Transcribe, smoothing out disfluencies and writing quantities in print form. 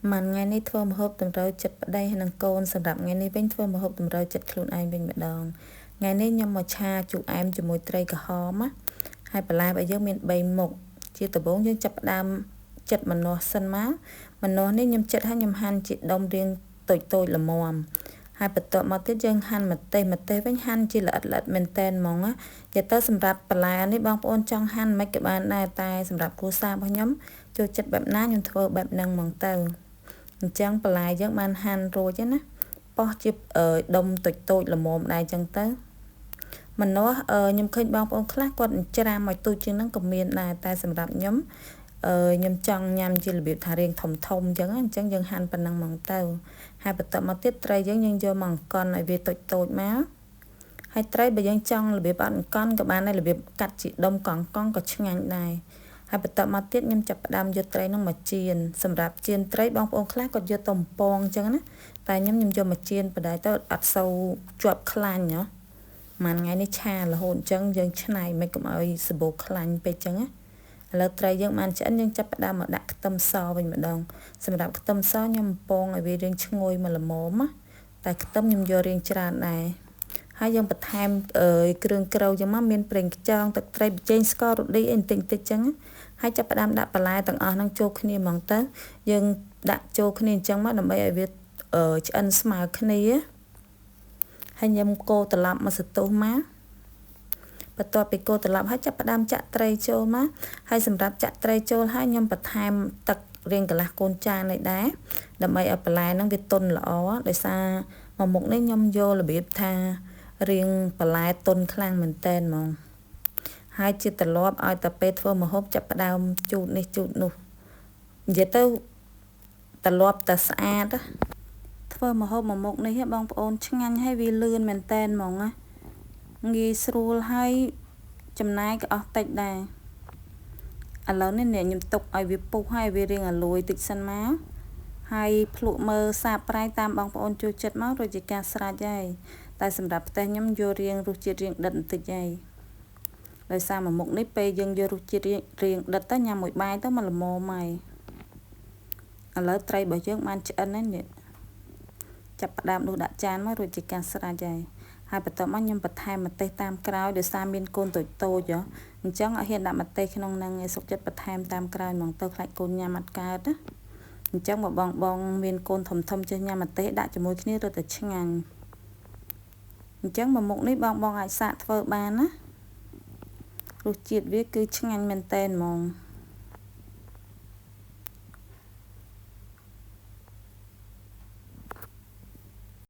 មិនថ្ងៃនេះធ្វើម្ហូបតម្រូវចិត្តប្តីនិងកូនសម្រាប់ថ្ងៃនេះវិញធ្វើម្ហូបតម្រូវចិត្តខ្លួនឯងវិញម្ដងថ្ងៃនេះខ្ញុំមកឆាជូរអែមជាមួយត្រីក្រហមណាហើយបន្លែរបស់យើងមាន3មុខជាដំបូងយើងចាប់ផ្ដើមចិតម្នាស់សិនមកម្នាស់នេះខ្ញុំចិតហើយខ្ញុំហាន់ជាដុំរាងតូចល្មមហើយបន្ទាប់មកទៀតយើងហាន់ម្ទេសវិញហាន់ជាល្អិតមែនតែនហ្មងណានិយាយទៅសម្រាប់បន្លែនេះបងប្អូនចង់ហាន់មិនក៏បានដែរតែសម្រាប់គ្រួសាររបស់ខ្ញុំចូលចិត្តបែបណាខ្ញុំធ្វើបែបហ្នឹងហ្មងទៅអញ្ចឹងបន្លែយើងបានហាន់រួចណាប៉ោះជាដុំតូចល្មមដែរអញ្ចឹងទៅម្នាស់ខ្ញុំឃើញបងប្អូនខ្លះគាត់ច្រាមឲ្យទូចជាងហ្នឹងក៏មានដែរតែសម្រាប់ខ្ញុំខ្ញុំចង់ញ៉ាំជារបៀបថារៀងធំអញ្ចឹងយើងហាន់ប៉ុណ្ណឹងហ្មងទៅហើយបន្ទាប់មកទៀតត្រីយើងយកមកអង្កត់ឲ្យវាតូចមកហើយត្រីបើយើងចង់របៀបអត់អង្កត់ក៏បានដែររបៀបកាត់ជាដុំកង់ក៏ឆ្ងាញ់ដែរហើយបន្ទាប់មកទៀតខ្ញុំចាប់ផ្ដើមយកត្រីនោះមកចៀនសម្រាប់ចៀនត្រីបងប្អូនខ្លះគាត់យកទៅបំពងអញ្ចឹងណាតែខ្ញុំយកមកចៀនបដិទៅអត់សូវជាប់ខ្លាញ់ហ៎មួយថ្ងៃនេះឆារហូតអញ្ចឹងយើងឆ្នៃមិនកុំឲ្យសបោខ្លាញ់ពេកអញ្ចឹងណាឥឡូវត្រីយើងបានឆ្អិនយើងចាប់ផ្ដើមមកដាក់ខ្ទឹមសវិញម្ដងសម្រាប់ខ្ទឹមសខ្ញុំបំពងឲ្យវារៀងឈ្ងុយមកល្មមណាតែខ្ទឹមខ្ញុំយករៀងច្រើនដែរហើយយើងបន្ថែមគ្រឿងក្រូចយ៉ាងមកមានប្រេងខ្យងទឹកត្រីប៊ីចេងស្កររ៉ូឌីអីបន្តិចអញ្ចឹងហើយចាប់ផ្ដើមដាក់បន្លែទាំងអស់ហ្នឹងចូលគ្នាហ្មងទៅយើងដាក់ចូលគ្នាអញ្ចឹងមកដើម្បីឲ្យវាឆ្អិនស្មើគ្នាហើយខ្ញុំកូរត្រឡប់មកសន្ទុះមកបន្ទាប់ពីកូរត្រឡប់ហើយចាប់ផ្ដើមចាក់ត្រីចូលមកហើយសម្រាប់ចាក់ត្រីចូលហើយខ្ញុំបន្ថែមទឹករៀងកន្លះកូនចាននេះដែរដើម្បីឲ្យបន្លែហ្នឹងវាទន់ល្អដោយសារមួយមុខនេះខ្ញុំយករបៀបថារៀងបន្លែទន់ខ្លាំងមែនតែនហ្មងហើយជាត្រឡប់ឲ្យតែពេលធ្វើម្ហូបចាប់ផ្ដើមជូតនេះជូតនោះនិយាយទៅត្រឡប់តែស្អាតធ្វើម្ហូបមួយមុខនេះបងប្អូនឆ្ងាញ់ហើយវាលឿនមែនតែនហ្មងណាងាយស្រួលហើយចំណាយក៏អស់តិចដែរឥឡូវនេះខ្ញុំទុកឲ្យវាពុះហើយវារៀងអាលួយតិចសិនមកហើយភ្លក់មើលសាបប្រៃតាមបងប្អូនចូលចិត្តមករួចជាការស្រេចហើយតែសម្រាប់ផ្ទះខ្ញុំយករៀងរសជាតិរៀងដិតបន្តិចហើយដោយសារមួយមុខនេះពេលយើងយករសជាតិរៀងដិតទៅញ៉ាំមួយបាយទៅមកល្មមហើយឥឡូវត្រីរបស់យើងបានឆ្អិនហើយនេះចាប់ផ្ដើមដួសដាក់ចានមករួចជាការស្រេចហើយបន្ទាប់មកខ្ញុំបន្ថែមម្ទេសតាមក្រោយដោយសារមានកូនតូចអញ្ចឹងអត់ហ៊ានដាក់ម្ទេសក្នុងហ្នឹងឯងសុខចិត្តបន្ថែមតាមក្រោយហ្មងទៅខ្លាចកូនញ៉ាំអត់កើតណាអញ្ចឹងបើបងមានកូនធំចេះញ៉ាំម្ទេសដាក់ជាមួយគ្នារត់តែឆ្ងាញ់អញ្ចឹងមួយមុខនេះបងអាចសាកធ្វើបានណារសជាតិវាគឺឆ្ងាញ់មែនតែនហ្មង